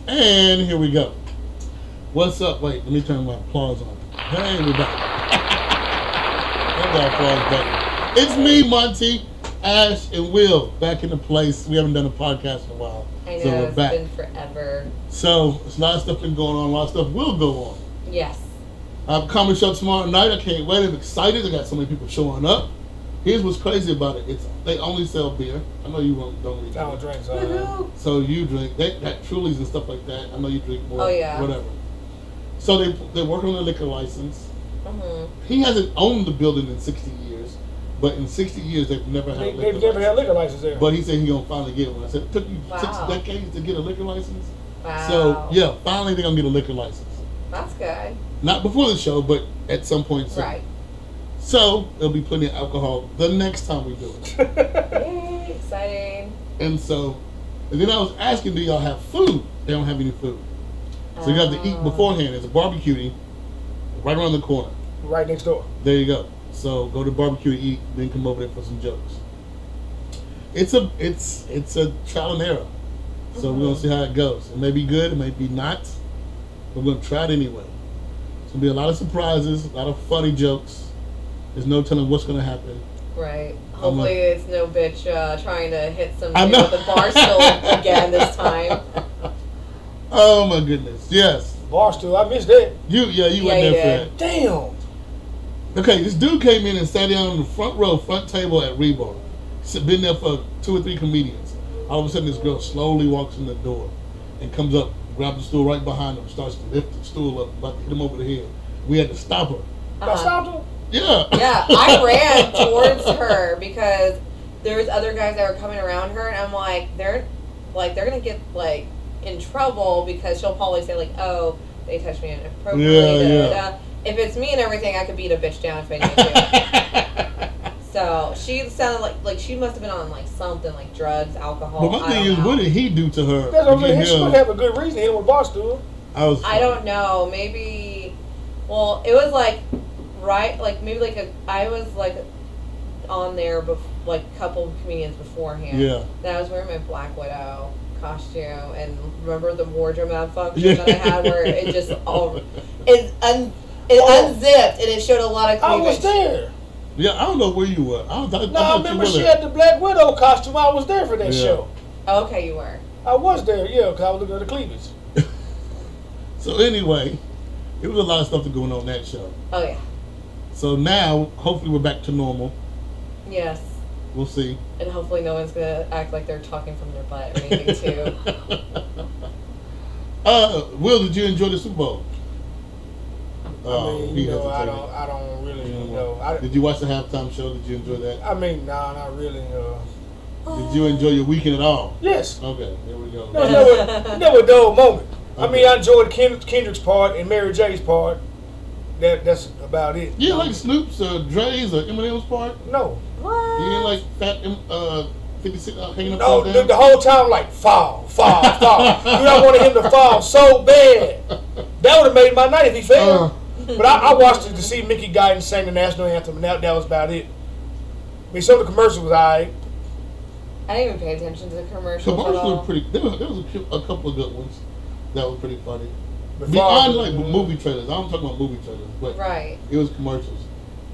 And here we go. What's up? Wait, let me turn my applause on. Hey, we're back. There's our applause button. It's me, Monty, Ash, and Will back in the place. We haven't done a podcast in a while. I know, so we're it's back. been forever. So, there's a lot of stuff been going on. A lot of stuff will go on. Yes. I have a comedy show tomorrow night. I can't wait. I'm excited. I got so many people showing up. Here's what's crazy about it. They only sell beer. I know you don't really I don't drink, so. So you drink. They got Trulies and stuff like that. I know you drink more. Oh, yeah. Whatever. So they're working on a liquor license. Mm-hmm. He hasn't owned the building in 60 years. But in 60 years, they've never had a liquor license. They've never had liquor license there. But he said he's going to finally get one. I said, it took you Wow. 6 decades to get a liquor license? Wow. So, yeah, finally they're going to get a liquor license. That's good. Not before the show, but at some point soon. Right. So, there'll be plenty of alcohol the next time we do it. Yay, exciting. And so, and then I was asking, do y'all have food? They don't have any food. So you have to eat beforehand. There's a barbecue right around the corner. Right next door. There you go. So go to barbecue to eat, then come over there for some jokes. It's a trial and error. So we're gonna see how it goes. It may be good, it may be not, but we're gonna try it anyway. It's gonna be a lot of surprises, a lot of funny jokes. There's no telling what's gonna happen. Right. Hopefully it's no bitch trying to hit some I dude know. with a bar stool again this time. Oh my goodness, yes. Barstool, I missed that. You went you there for did. that. Damn. Okay, this dude came in and sat down on the front row, front table at Rebar. He's been there for 2 or 3 comedians. All of a sudden, this girl slowly walks in the door and comes up, grabs the stool right behind him, starts to lift the stool up, about to hit him over the head. We had to stop her. I stopped him? Yeah. Yeah, I ran towards her because there was other guys that were coming around her, and I'm like, they're gonna get like in trouble because she'll probably say like, oh, they touched me inappropriately. Yeah. If it's me and everything, I could beat a bitch down if I need to. So she sounded like she must have been on like something like drugs, alcohol. But my thing is, what did he do to her? That's what I'm to saying. get He him? should have a good reason to hit him with Barstool. I don't know. Maybe. Well, it was like right, like maybe like I was like on there like a couple of comedians beforehand. Yeah. Then I was wearing my Black Widow costume, and remember the wardrobe malfunction that I had where it just all unzipped and it showed a lot of cleavage. I was there. Yeah, I don't know where you were. I remember she had the Black Widow costume. I was there for that show. Oh, okay, you were. I was there, yeah, because I was looking at the cleavage. So anyway, it was a lot of stuff going on that show. Oh, yeah. So now, hopefully we're back to normal. Yes. We'll see. And hopefully no one's going to act like they're talking from their butt or anything, too. Will, did you enjoy the Super Bowl? I mean, I don't really, Did you watch the halftime show? Did you enjoy that? I mean, nah, not really. Did you enjoy your weekend at all? Yes. Okay, there we go. No, never a dull moment. Okay. I mean, I enjoyed Kendrick's part and Mary J's part. That's about it. You didn't like Snoop's or Dre's or Eminem's part? No. What? You didn't like Fat 56 hanging up No, down? the whole time like fall. Dude, I wanted him to fall so bad. That would have made my night if he failed. But I watched it to see Mickey Guyton sing the national anthem, and that was about it. I mean, some of the commercials was alright. I didn't even pay attention to the commercials. Commercials were pretty. There was a couple of good ones that were pretty funny. But Beyond like movie trailers, I'm talking about movie trailers, but right. It was commercials.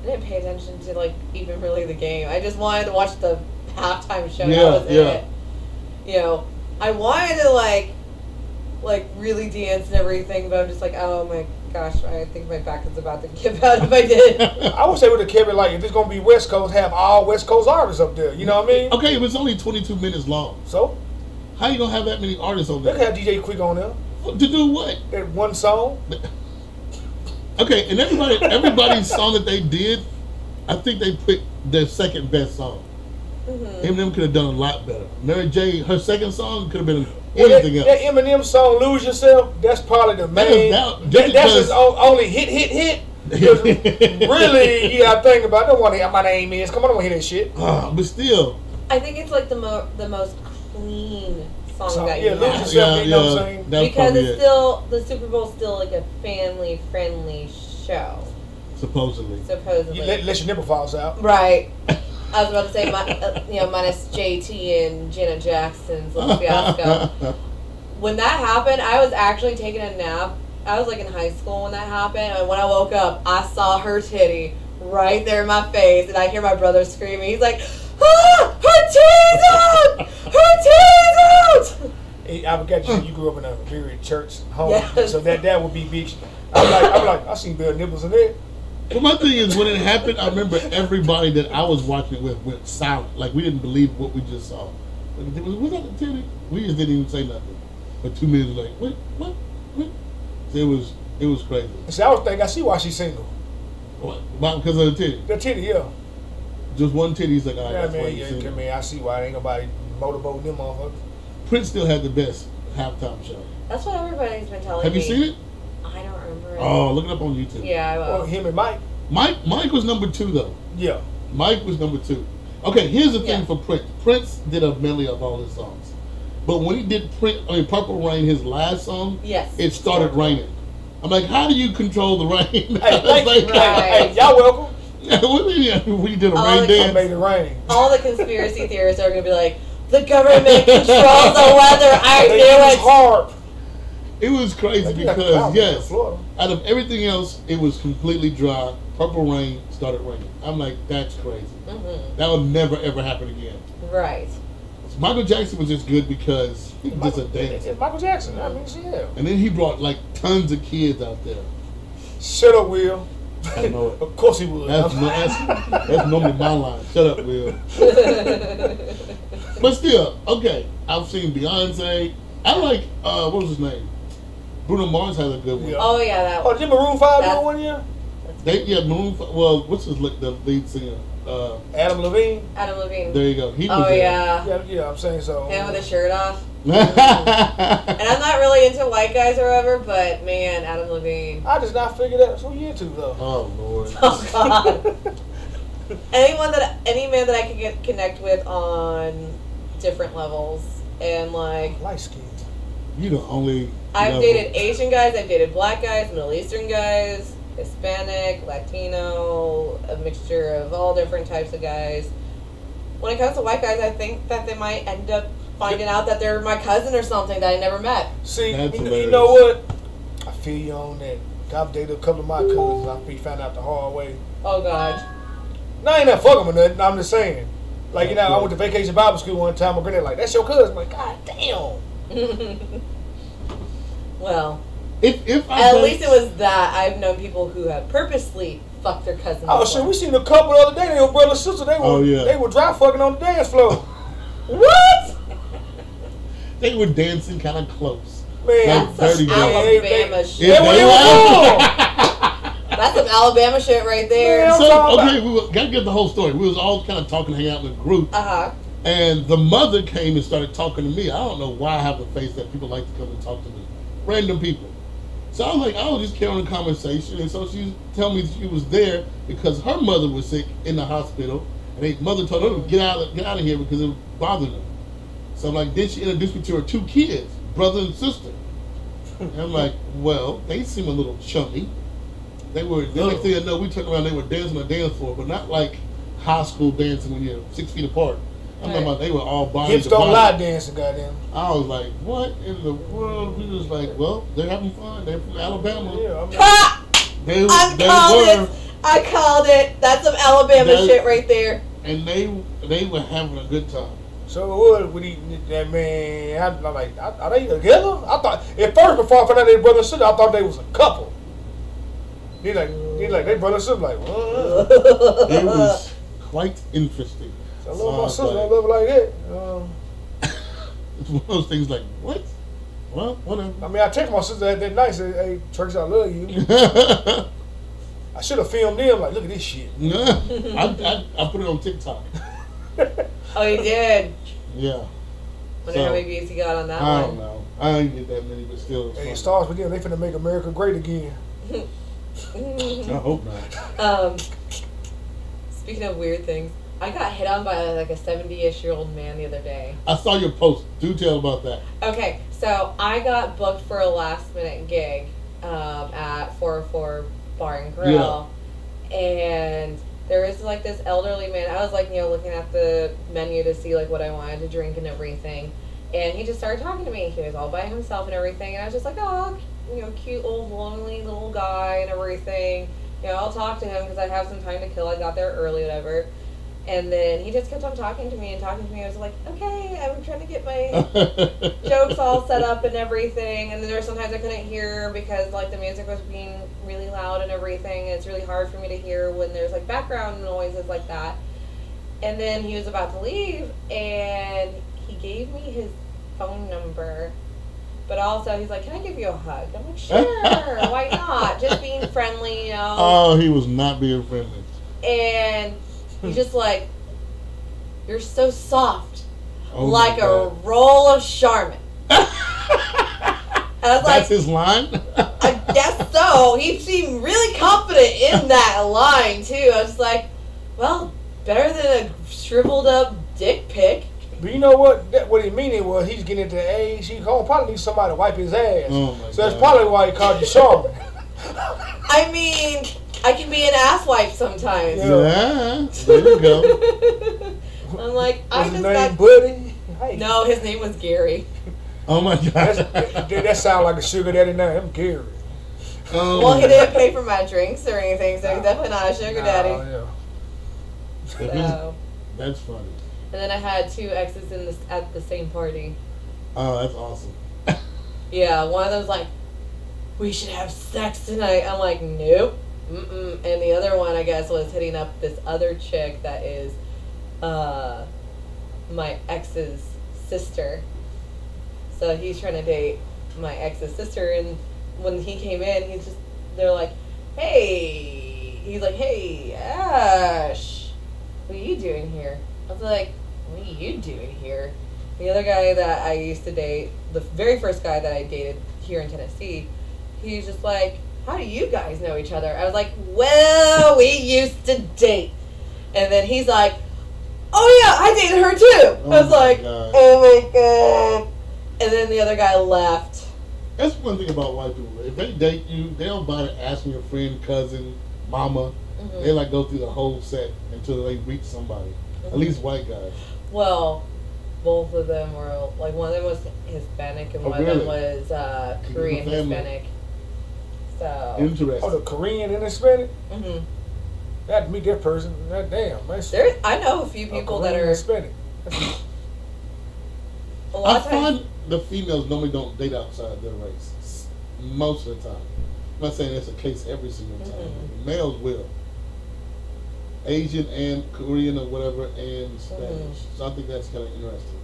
I didn't pay attention to like even really the game. I just wanted to watch the halftime show. Yeah, That was it. You know, I wanted to like really dance and everything, but I'm just like, oh my gosh, I think my back is about to give out if I did. I wish they would have kept it like, if it's gonna be West Coast, have all West Coast artists up there. You know what I mean? Okay, it was only 22 minutes long. So how you gonna have that many artists on they there? could have DJ Quick on there. To do what? That one song. Okay, and everybody's song that they did, I think they picked their second best song. Mm-hmm. Eminem could have done a lot better. Mary J, her second song could have been anything else. That Eminem song, "Lose Yourself," that's probably the main. That's his only hit. Really, you gotta think about. I don't want to hear my name is. Come on, I don't want to hear that shit. But still, I think it's like the most clean song that you Lose have. Yourself. You know what I'm saying? Because it's still the Super Bowl's still like a family friendly show. Supposedly. Let your nipple falls out. Right. I was about to say, minus JT and Janet Jackson's little fiasco. when that happened, I was actually taking a nap. I was like in high school when that happened, and when I woke up, I saw her titty right there in my face, and I hear my brother screaming. He's like, "Ah, her titty's out! Her titty's out!" Hey, I forgot you grew up in a very church home, Yes. so that would be big. I'm like, I seen bare nipples in there. But my thing is, when it happened, I remember everybody that I was watching it with went silent. Like, we didn't believe what we just saw. Like, was that the titty? We just didn't even say nothing. But 2 minutes like, what? So it was crazy. See, I was thinking, I see why she's single. What? Because of the titty? The titty, yeah. Just one titty. He's like, all right, Yeah, that's why man, you're single. man, I see why ain't nobody motorboating them motherfuckers. Prince still had the best halftime show. That's what everybody's been telling me. Have you seen it? I don't remember it. Oh, look it up on YouTube. Yeah, I will. Well, him and Mike. Mike was number 2 though. Yeah. Mike was number 2. Okay, here's the thing Yeah. for Prince. Prince did a medley of all his songs, but when he did Purple Rain, his last song, Yes. it started raining. I'm like, how do you control the rain? Hey, thank you. Right. Hey, y'all welcome. We did a All rain the I made dance. it rain. All the conspiracy theorists are going to be like, the government controls the weather. I They knew use it. harp. It was crazy Like, you got because clouds in yes, Florida. out of everything else, it was completely dry. Purple Rain started raining. I'm like, that's crazy. Mm-hmm. That would never ever happen again. Right. Michael Jackson was just good because he was just a dancer. It's Michael Jackson. I mean, yeah. And then he brought like tons of kids out there. Shut up, Will. I know it. Of course he would. That's normally my line. Shut up, Will. But still, okay. I've seen Beyonce. I like what was his name? Bruno Mars had a good one. Yeah. Oh, yeah, that Oh, one. did Maroon 5 do That's- it one year? Well, what's his the lead singer? Adam Levine. Adam Levine. There you go. He was Oh, there. yeah. Yeah, I'm saying so. Him with his shirt off. And I'm not really into white guys or whatever, but man, Adam Levine. I just not figured out what you into though. Oh Lord. Oh, God. Any man that I can connect with on different levels. And like, Light skin. You the only. I've level. dated Asian guys, I've dated black guys, Middle Eastern guys, Hispanic, Latino, a mixture of all different types of guys. When it comes to white guys, I think that they might end up finding out that they're my cousin or something that I never met. See, That's you hilarious. know what? I feel you on that. I've dated a couple of my cousins. I found out the hard way. Oh, God. No, I ain't not fucking with nothing. I'm just saying. Like, you know, I went to vacation Bible school one time. My granddad like, that's your cousin. I'm like, God damn. Well, If I at date- least it was that. I've known people who have purposely fucked their cousins. Oh shit, we seen a couple the other day. They were brother and sister. They were Oh, yeah. they were dry fucking on the dance floor. What? they were dancing kind of close. Man, Like That's dirty some girls. Alabama shit. Yeah, If they were That's some Alabama shit right there. Yeah. I'm So talking okay, we gotta get the whole story. We was all kind of talking, hanging out in a group, Uh-huh. and the mother came and started talking to me. I don't know why I have a face that people like to come and talk to me, random people. So I'm like, I'll just carry on the conversation, and so she told me she was there because her mother was sick in the hospital, and her mother told her to get out of here because it was bothering her. So I'm like, then she introduced me to her 2 kids, brother and sister. And I'm like, well, they seem a little chummy. They were, the next thing I know, we turned around, they were dancing on the dance floor, but not like high school dancing when you're 6 feet apart. I'm talking about they were all body hips to don't body. lie dancing, goddamn. I was like, what in the world? We was like, well, they're having fun. They're from Alabama. Yeah, I mean, Ha! They I were, called it. I called it. That's some Alabama That- shit right there. and they were having a good time. so what would he that man? I'm like, are they together? I thought at first before I found out they brother and sister, I thought they was a couple. They they brother and sister like, what? It was quite interesting. I love my I was sister. I like- love her like that. It's one of those things like, what? Well, whatever. I mean, I text my sister that night, said, "Hey, Turks, I love you." I should have filmed them. Like, look at this shit. I put it on TikTok. Oh, you did. Yeah. Wonder how many views you got on that I one. don't know. I ain't get that many, but still. Hey, it It's starts with them. They finna make America great again. fun. I hope not. Speaking of weird things, I got hit on by like a 70-ish-year-old man the other day. I saw your post. Do tell about that. Okay, so I got booked for a last-minute gig at 404 Bar and Grill, and there was like this elderly man. I was like, looking at the menu to see like what I wanted to drink and everything, And he just started talking to me. He was all by himself and everything. And I was just like, oh, cute old lonely little guy and everything. I'll talk to him because I have some time to kill. I got there early, whatever. And then he just kept on talking to me. I was like, okay, I'm trying to get my jokes all set up and everything. And then there were sometimes I couldn't hear because, like, the music was being really loud and everything. And it's really hard for me to hear when there's, like, background noises like that. And then he was about to leave, and he gave me his phone number. But also, he's like, can I give you a hug? I'm like, sure, why not? Just being friendly, Oh, he was not being friendly. And he's just like, you're so soft, like a roll of Charmin. And I was That's his line? I guess so. He seemed really confident in that line, too. I was like, well, better than a shriveled up dick pic. But you know what? What he meaning was he's getting into the age. He probably needs somebody to wipe his ass. Oh my so that's probably why he called you Charmin. I mean, I can be an ass wipe sometimes. Yeah, there you go. I'm like, What's his name, Buddy? Hey. No, his name was Gary. Oh my God. That sounds like a sugar daddy name. I'm Gary. Well, he didn't pay for my drinks or anything, so he's definitely not a sugar daddy. Yeah. So. That's funny. And then I had 2 exes at the same party. Oh, that's awesome. Yeah, one of them was like, we should have sex tonight. I'm like, nope. Mm-mm. And the other one, I guess, was hitting up this other chick that is my ex's sister. So he's trying to date my ex's sister, and when he came in, they're like, hey. He's like, hey, Ash, what are you doing here? I was like, what are you doing here? The other guy that I used to date, the very first guy that I dated here in Tennessee, he's just like, how do you guys know each other? I was like, well, we used to date. And then he's like, oh yeah, I dated her too. I was like, God. oh my God. And then the other guy left. That's one thing about white people. If they date you, they don't bother asking your friend, cousin, mama. Mm-hmm. They like go through the whole set until they reach somebody. Mm-hmm. At least white guys. Well, both of them were, like, one of them was Hispanic and one of them was Korean Hispanic. So. Interesting. Oh, the Korean and Hispanic? Mm-hmm. I had to meet that person. That damn. I know a few people that are Hispanic. I find the females normally don't date outside their race most of the time. I'm not saying that's the case every single time. Mm-hmm. Males will. Asian and Korean or whatever and Spanish. Mm-hmm. So I think that's kind of interesting.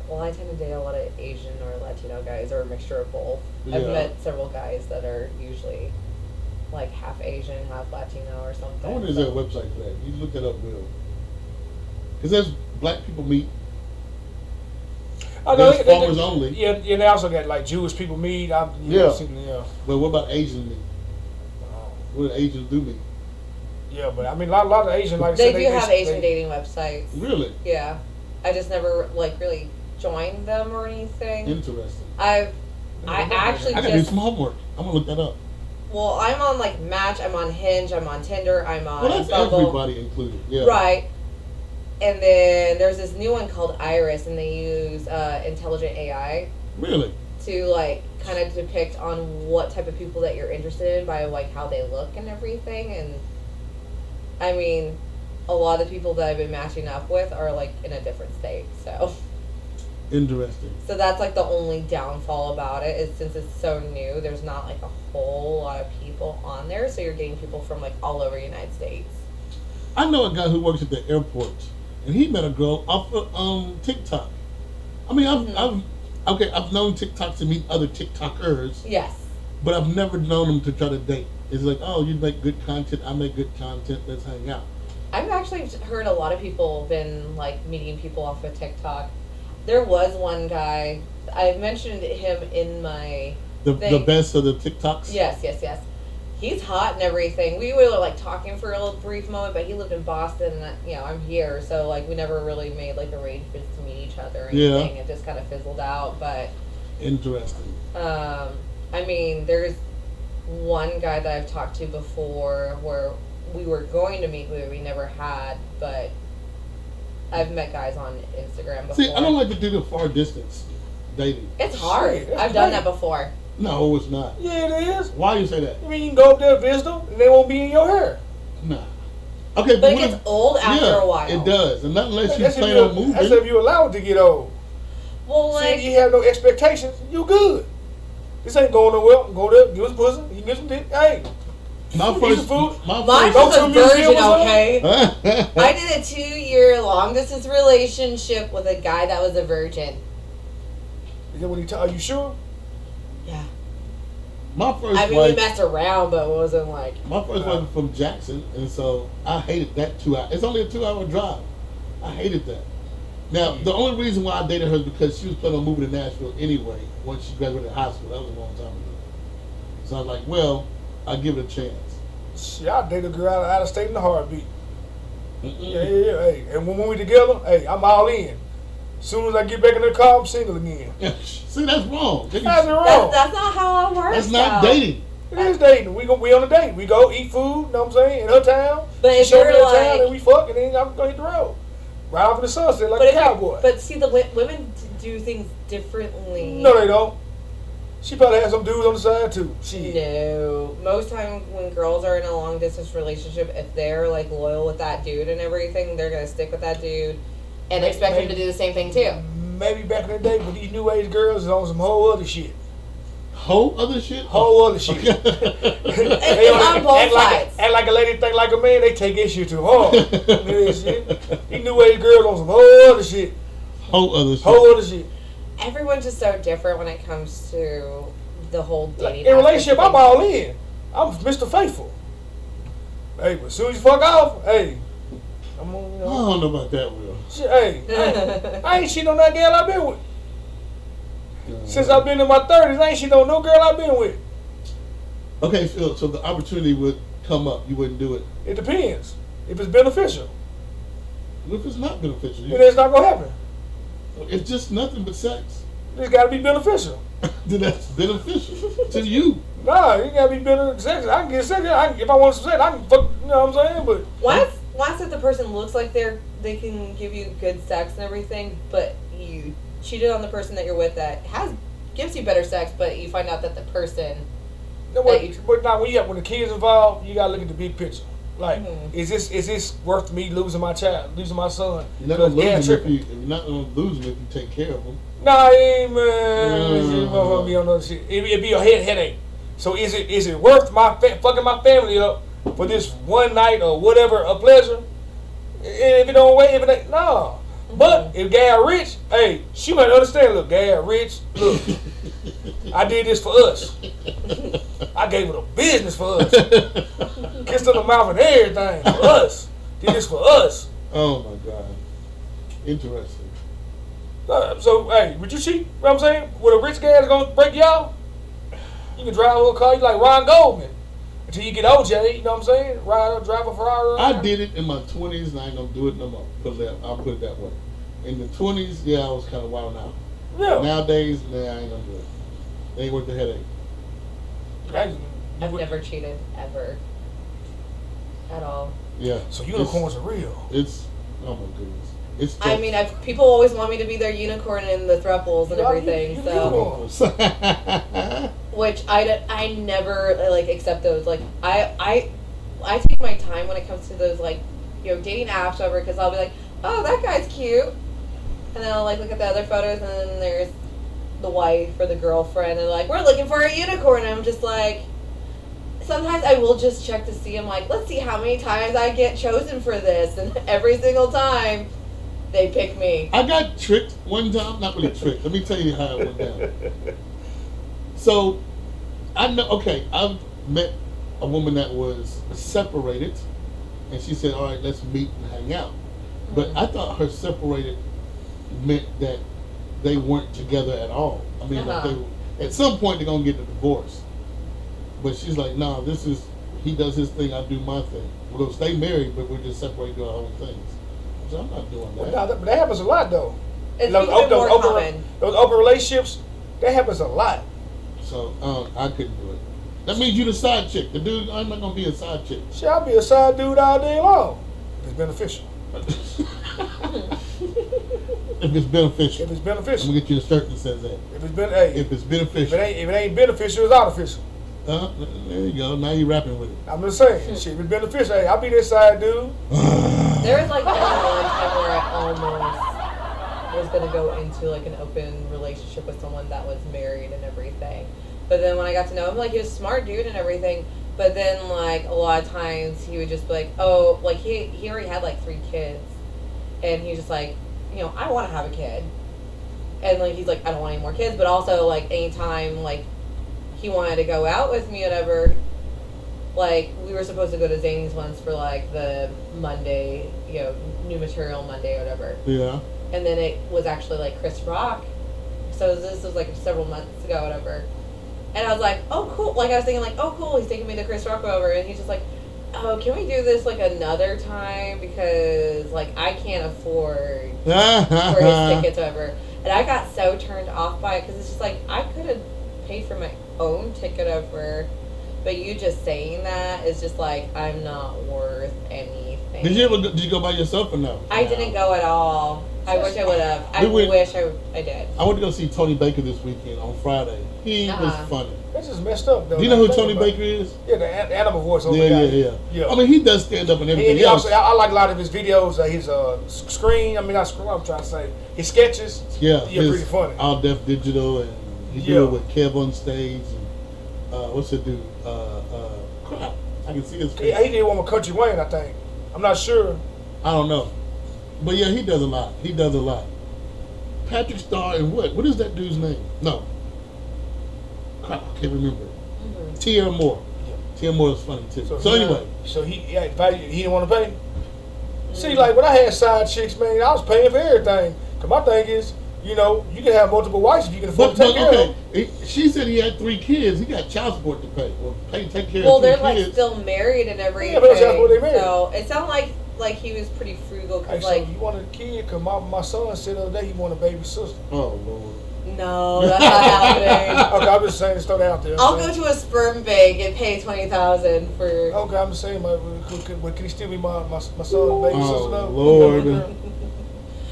Well, I tend to date a lot of Asian or Latino guys or a mixture of both. Yeah. I've met several guys that are usually like half Asian, half Latino or something. I wonder if there's a website for that. You look that up, Will. Because there's black people meet. Oh, no, there's farmers only. Yeah, and they also got like Jewish people meet. Yeah. But what about Asian meet? What do Asians do meet? Yeah, but I mean, a lot of Asian, like they do have Asian dating websites. Really? Yeah, I just never like really joined them or anything. Interesting. I gotta do some homework. I'm gonna look that up. Well, I'm on like Match, I'm on Hinge, I'm on Tinder, I'm on. Well, that's Bumble. everybody included. Yeah. Right. And then there's this new one called Iris, and they use intelligent AI. Really? To like kind of depict on what type of people that you're interested in by like how they look and everything. And I mean, a lot of people that I've been matching up with are like in a different state. So interesting. So that's like the only downfall about it is since it's so new, there's not like a whole lot of people on there. So you're getting people from like all over the United States. I know a guy who works at the airport, and he met a girl off of TikTok. I mean, I've known TikToks to meet other TikTokers. Yes. But I've never known them to try to date. It's like, oh, you make good content, I make good content, let's hang out. I've actually heard a lot of people been like meeting people off of TikTok. There was one guy, I mentioned him in my the best of the TikToks? Yes. He's hot and everything. We were like talking for a little brief moment, but he lived in Boston and I'm here, so like we never really made like arrangements to meet each other or anything. It just kind of fizzled out, but interesting. I mean, there's one guy that I've talked to before where we were going to meet, but we never had, but I've met guys on Instagram before. See, I don't like to do the far distance dating. It's hard. Shit, I've done that before. No, it's not. Yeah, it is. Why you say that? I mean, you can go up there and visit them, and they won't be in your hair. Nah. Okay, But it what gets old after a while. It does, and not unless you That's plan if on moving. That's if you allow it to get old. Well, See, like, if you have no expectations, you good. This ain't going nowhere. Go there, give us pussy, you can get some dick. Hey, My eat first, some food. my mine's first. Go was to a a museum virgin, or something. okay? I did a 2-year long distance relationship with a guy that was a virgin. Is that what he are you sure? Yeah. My first I mean, wife. we messed around, but it wasn't like. My first wife was from Jackson, and so I hated that 2 hour. It's only a 2-hour drive. I hated that. Now, the only reason why I dated her is because she was planning on moving to Nashville anyway once she graduated high school. That was a long time ago. So I was like, well, I'll give it a chance. Shit, I date a girl out of state in a heartbeat. Mm-mm. Yeah. Hey, and when we together, hey, I'm all in. As soon as I get back in the car, I'm single again. See, that's wrong. That's wrong. That's not how it works. That's not though. dating. It is dating. We on a date. We go eat food. Know what I'm saying? In her town. But She if show me you're her like- town, and we fuck, and then I'm gonna hit the road. Right off in the sunset like But a if you're- cowboy. But see, the women do things differently. No, they don't. She probably has some dudes on the side too. She. No. Most times when girls are in a long distance relationship, if they're like loyal with that dude and everything, they're gonna stick with that dude and expect him to do the same thing too. Maybe back in the day, but these new age girls is on some whole other shit. Whole other shit? Whole other shit. It's on both sides. Act like a lady think like a man, they take that shit too hard. Yeah, shit. These new age girls on some whole other shit. Whole other shit. Whole other shit. Everyone's just so different when it comes to the whole dating. In a relationship, aspect I'm of all in. I'm Mr. Faithful. Hey, but as soon as you fuck off, hey, I'm on, I don't know about that, Will. shit, hey, I ain't cheating on that girl I've been with. Since I've been in my 30s, I ain't cheating on no girl I've been with. Okay, so the opportunity would come up. You wouldn't do it. It depends. If it's beneficial, What if it's not beneficial? then it's not gonna happen. It's just nothing but sex. It's gotta be beneficial. Then that's beneficial to you. Nah, it gotta be beneficial. I can get sex. If I want some sex, I can fuck. You know what I'm saying? But once if the person looks like they can give you good sex and everything, but you cheated on the person that you're with that gives you better sex, but you find out that the person but now when the kids involved, you gotta look at the big picture. Like, Mhm. is this worth me losing my child, losing my son? You're not gonna Because lose them tripping. you're not gonna lose them if you take care of them. Nah, man, motherfucker be on other shit. It'd be a headache. So is it worth fucking my family up for this one night or whatever a pleasure? If it don't wait, if it ain't, no. But if Gal rich, hey, she might understand. Look, Gal rich. Look, I did this for us. I gave it a business for us. Kissed on the mouth and everything for us. Did this for us. Oh my God. Interesting. So, hey, would you cheat? You know what I'm saying? With a rich guy that's gonna break y'all? You can drive a little car, you like Ron Goldman. Until you get OJ, you know what I'm saying? Drive a Ferrari. I did it in my 20s, and I ain't gonna do it no more. I'll put it that way. In the 20s, yeah, I was kind of wild out. Yeah. Nowadays, nah, I ain't gonna do it. It ain't worth the headache. I've never cheated ever at all. Yeah. So unicorns are real. It's oh my goodness. It's. I mean, people always want me to be their unicorn in the thruples and everything. You So, which I never like accept those. Like I take my time when it comes to those like dating apps over because I'll be like, oh, that guy's cute, and then I'll like look at the other photos and then there's the wife or the girlfriend and like we're looking for a unicorn. And I'm just like. Sometimes I will just check to see. I'm like, let's see how many times I get chosen for this, and every single time they pick me. I got tricked one time. Not really tricked. Let me tell you how it went down. So, I know. Okay, I've met a woman that was separated, and she said, "All right, let's meet and hang out." But I thought her separated meant that they weren't together at all. I mean, like at some point they're gonna get a divorce. But she's like, nah, he does his thing, I do my thing. We're going to stay married, but we're just separated to our own things. So I'm not doing that. Well, but that happens a lot, though. It's becoming more common. Those open relationships, that happens a lot. So I couldn't do it. That means you the side chick. The dude, I'm not going to be a side chick. Shit, I'll be a side dude all day long. It's beneficial. If it's beneficial. If it's I'm beneficial. gonna get you a shirt that says that. If it's hey, If it's beneficial. if it ain't beneficial, it's artificial. There you go. Now you're rapping with it. I'm just saying, shit, if it's beneficial, hey, I'll be this side, dude. There was like one time where I almost was gonna go into like an open relationship with someone that was married and everything. But then when I got to know him, like he was a smart dude and everything. But then like a lot of times he would just be like, oh, like he already had like 3 kids, and he was just like, you know, I want to have a kid, and like he's like, I don't want any more kids. But also like anytime like he wanted to go out with me, or whatever. Like, we were supposed to go to Zany's once for, like, the Monday, you know, new material Monday or whatever. Yeah. And then it was actually, like, Chris Rock. So this was, like, several months ago or whatever. And I was like, oh, cool. Like, I was thinking, like, oh, cool, he's taking me to Chris Rock or whatever. And he's just like, oh, can we do this, like, another time? Because, like, I can't afford for his tickets or whatever. And I got so turned off by it because it's just like, I could have paid for my own ticket over. But you just saying that is just like, I'm not worth anything. Did you go by yourself or no? I didn't go at all. I wish I would have. I wish I did. I went to go see Tony Baker this weekend on Friday. He was funny. That's just messed up, though. Do you know who Tony Baker is? Yeah, the animal voice over Yeah. I mean, he does stand up and everything he else. Also, I like a lot of his videos, his screen. I mean, not screen. I'm trying to say his sketches. Yeah, pretty funny. All Deaf Digital, and he do it with Kev on stage. And what's it do? Crap, I can see his face. He did one with Country Wayne, I think. I'm not sure. I don't know, but yeah, he does a lot. Patrick Starr and what is that dude's name? No, crap, I can't remember. T.R. Moore. T.R. Moore is funny too. So anyway, he didn't want to pay. See, like when I had side chicks, man, I was paying for everything. Cause my thing is, you know, you can have multiple wives if you can afford to take care of them. She said he had 3 kids. He got child support to pay. Well, take care well, of 3 they're kids. like still married and everything. Yeah, but that's what they married. So it sounded like he was pretty frugal. Cause Hey, like, so you want a kid? Cause my son said the other day he want a baby sister. Oh Lord. no, that's not happening. Okay, I'm just saying to throw that out there. I'll go to a sperm bank and pay $20,000 for. Okay, I'm just saying, can he still be my son's baby sister though? Lord.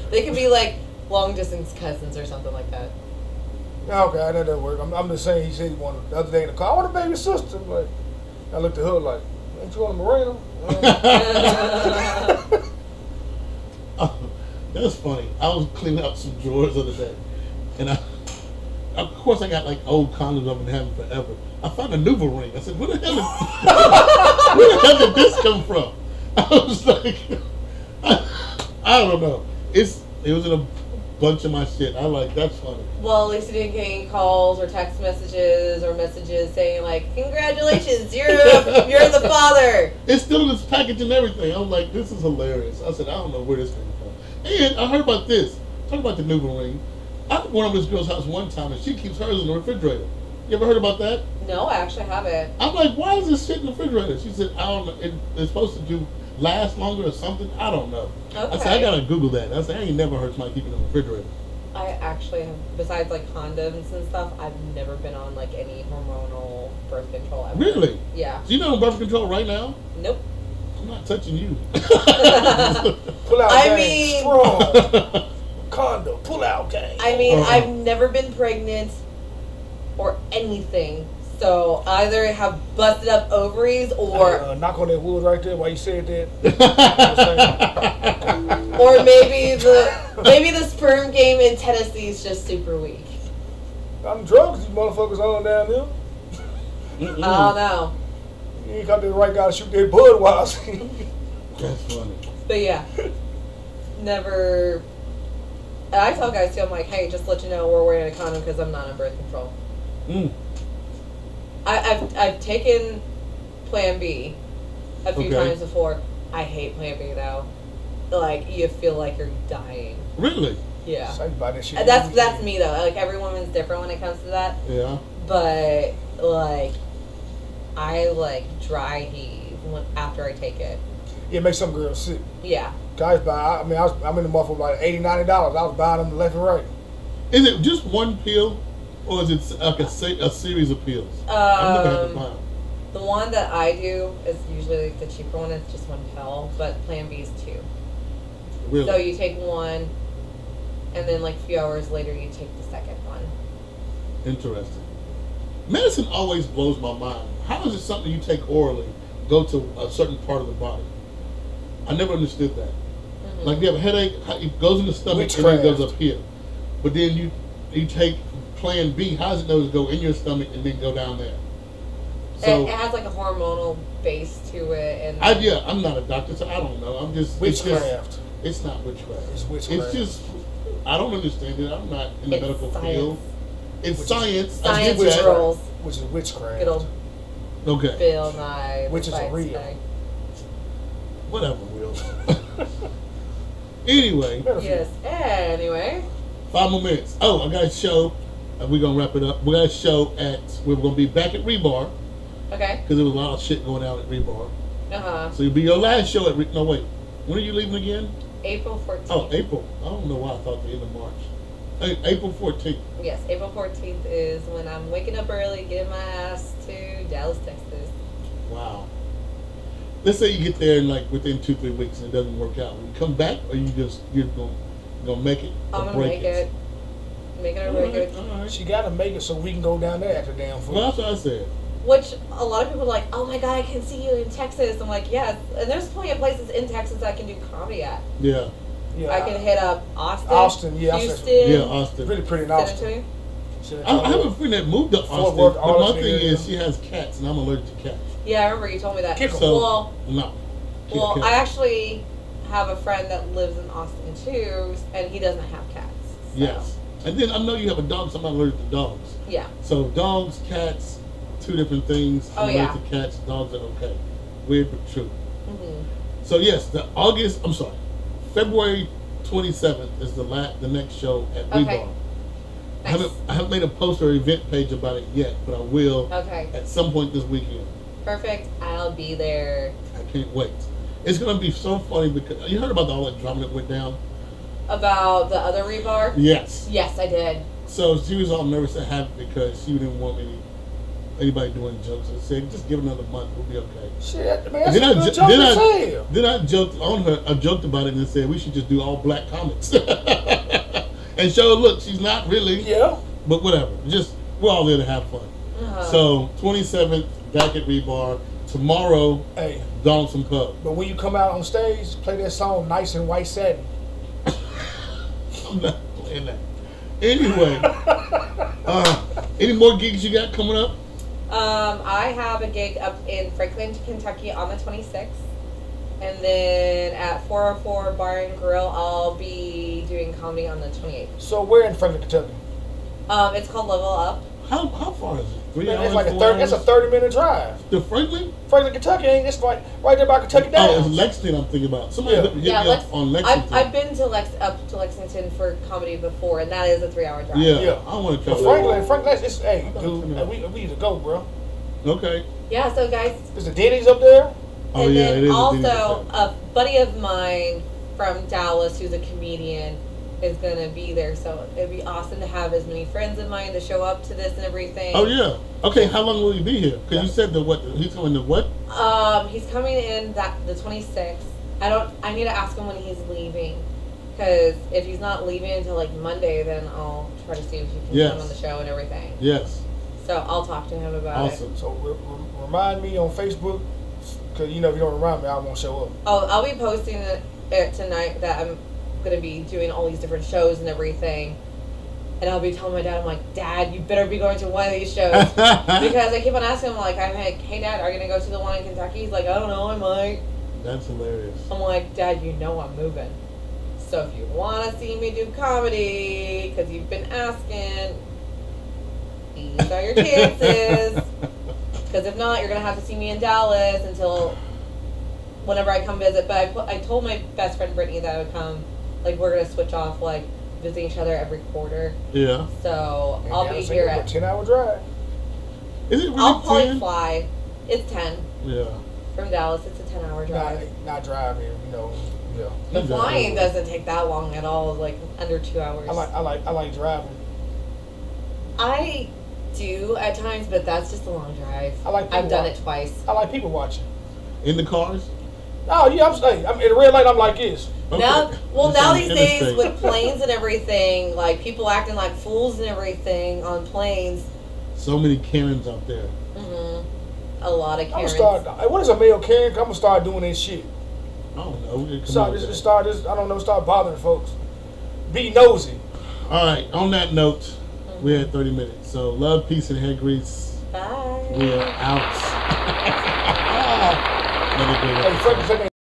They could be like long distance cousins or something like that. Okay, I know that work. I'm just saying he said he wanted the other day in the car. I want a baby sister. Like, I looked at her like, ain't you on a Marina? That's funny. I was cleaning out some drawers the other day, and of course I got like old condoms I've been having forever. I found a Nuva ring. I said, where the hell did this come from? I was like, I don't know. It was in a bunch of my shit. I like, that's funny. Well, at least you didn't get any calls or text messages or messages saying like, "Congratulations, you're the father." It's still in this package and everything. I'm like, this is hilarious. I said, I don't know where this came from. And I heard about this. Talk about the Nuva ring. I went over this girl's house one time and she keeps hers in the refrigerator. You ever heard about that? No, I actually haven't. I'm like, why is this shit in the refrigerator? She said, I don't know. It's supposed to last longer or something. I don't know. Okay. I said, I gotta Google that. I said, I ain't never heard somebody keep it in the refrigerator. I actually have, besides like condoms and stuff, I've never been on like any hormonal birth control ever. Really? Yeah. So you're not on birth control right now? Nope. I'm not touching you. Pull out I game. mean, Strong. Condom. Pull out game. I mean, I've never been pregnant or anything. So either I have busted up ovaries or knock on that wood right there while you said that. or maybe the sperm game in Tennessee is just super weak. I'm drunk 'cause these motherfuckers on down there. I don't know. You ain't got the right guy to shoot that Budweiser. That's funny. But yeah, never. And I tell guys too, I'm like, hey, just to let you know we're wearing a condom because I'm not on birth control. I've taken Plan B a few times before. I hate Plan B though. Like you feel like you're dying. Really? Yeah. That shit. That's me though. Like every woman's different when it comes to that. Yeah. But like, I like dry heave after I take it. Yeah, it makes some girls sick. Yeah. Guys buy. I'm in the market for like $80, $90. I was buying them left and right. Is it just one pill, or is it like a series of pills? I'm never had to find. The one that I do is usually like the cheaper one. It's just one pill, but Plan B is 2. Really? So you take one, and then like a few hours later you take the second one. Interesting. Medicine always blows my mind. How is it something you take orally go to a certain part of the body? I never understood that. Mm-hmm. Like you have a headache, it goes in the stomach and then it goes up here. But then you take Plan B. How does it know to go in your stomach and then go down there? So it has like a hormonal base to it, and I'm not a doctor, so I don't know. I'm just witchcraft. It's not witchcraft. It's witchcraft. It's just I don't understand it. I'm not in the medical science. field. It's science. Science I get that. rules. Which is witchcraft. Good old Okay. Bill Nye. Which is science real. guy. Whatever, Will. Anyway. Yes. Anyway. 5 more minutes. Oh, I got a show. We're going to wrap it up. We got a show we're going to be back at Rebar. Okay. Because there was a lot of shit going out at Rebar. Uh-huh. So it'll be your last show at no, wait. When are you leaving again? April 14th. Oh, April. I don't know why I thought the end of March. April 14th. Yes, April 14th is when I'm waking up early, getting my ass to Dallas, Texas. Wow. Let's say you get there in like within 2-3 weeks and it doesn't work out. Will you come back or you're gonna make it? I'm gonna make it. Make it or break it. All right. She gotta make it so we can go down there after damn food. Well, that's what I said. Which a lot of people are like, oh my god, I can see you in Texas. I'm like, yes. And there's plenty of places in Texas I can do comedy at. Yeah. Yeah, I can hit up Austin. Austin, yeah, Houston. Yeah, Austin. really pretty in San Austin. Antonio. I have a friend that moved to Fort Austin, Worth, but all my that thing area. is she has cats, and I'm allergic to cats. Yeah, I remember you told me that. Kick 'em. So, Well, no. well, Cats. I actually have a friend that lives in Austin too, and he doesn't have cats. So. Yes. And then I know you have a dog, so I'm not allergic to dogs. Yeah. So dogs, cats, two different things. Oh, I'm yeah. allergic to cats, dogs are okay. Weird but true. Mm-hmm. So yes, February 27th is the next show at Okay. Rebar. Nice. I haven't made a post or event page about it yet, but I will Okay. at some point this weekend. Perfect. I'll be there. I can't wait. It's gonna be so funny because you heard about all that drama that went down. About the other rebar? Yes. Yes, I did. So she was all nervous and happy because she didn't want anybody doing jokes. I said, just give it another month, we'll be okay. Shit, man, that's Then a good joke then to tell. Then I joked on her. I joked about it and said we should just do all black comics and show her, look, she's not really. Yeah. But whatever. Just we're all there to have fun. Uh-huh. So 27th back at Rebar. Tomorrow, Hey, Donaldson Pub. but when you come out on stage, play that song "Nice and White Satin." I'm not playing that. Anyway, any more gigs you got coming up? I have a gig up in Franklin, Kentucky on the 26th. And then at 404 Bar and Grill, I'll be doing comedy on the 28th. So we're in Franklin, Kentucky. It's called Level Up. How far is it? 3 Man, hours? it's like 4 That's a hours? 30-minute drive. To Franklin? Franklin, Kentucky, ain't it's like right there by Kentucky Oh, Downs. it's Lexington I'm thinking about. Somebody Yeah. hit me Yeah, up on Lexington. I've been to up to Lexington for comedy before, and that is a 3-hour drive. Yeah, Yeah. I want to But travel. Franklin, it's hey, I'm dude, not we need to go, bro. Okay. Yeah, so guys, There's a Denny's up there. Oh, and yeah, then it is. also a buddy of mine from Dallas who's a comedian is going to be there, so it'd be awesome to have as many friends of mine to show up to this and everything. Oh, yeah. Okay, how long will you be here? Because you said he's coming to what? He's coming in the 26th. I need to ask him when he's leaving, because if he's not leaving until like Monday, then I'll try to see if he can come on the show and everything. Yes. So I'll talk to him about it. Awesome. So remind me on Facebook, because if you don't remind me, I won't show up. I'll be posting it tonight that I'm going to be doing all these different shows and everything. And I'll be telling my dad, I'm like, Dad, you better be going to one of these shows. Because I keep on asking him, I'm like, hey, Dad, are you going to go to the one in Kentucky? He's like, I don't know, I might. That's hilarious. I'm like, Dad, you know I'm moving. So if you want to see me do comedy, because you've been asking, these are your chances. Because if not, you're going to have to see me in Dallas until whenever I come visit. But I told my best friend Brittany that I would come. Like, we're going to switch off, like, visiting each other every quarter. Yeah. So And I'll be Dallas here ain't at... a 10-hour drive. Is it really I'll probably 10? fly. It's 10. Yeah. From Dallas, it's a 10-hour drive. Not driving, yeah. The flying doesn't take that long at all, like under 2 hours. I like driving. I do at times, but that's just a long drive. I like people I've done it twice. I like people watching. In the cars? Oh yeah, I'm in the red light. I'm like this. Now, well, It's now on these the days interstate. with planes and everything, like people acting like fools and everything on planes. So many Karens out there. A lot of I'm Karens. gonna start. What is a male Karen? I'm gonna start doing that shit. I don't know. We can come Start up with this. that. Start this. I don't know. Start bothering folks. Be nosy. All right. On that note, we're at 30 minutes. So love, peace, and head grease. Bye. We are out. Another great Hey, episode. Frank,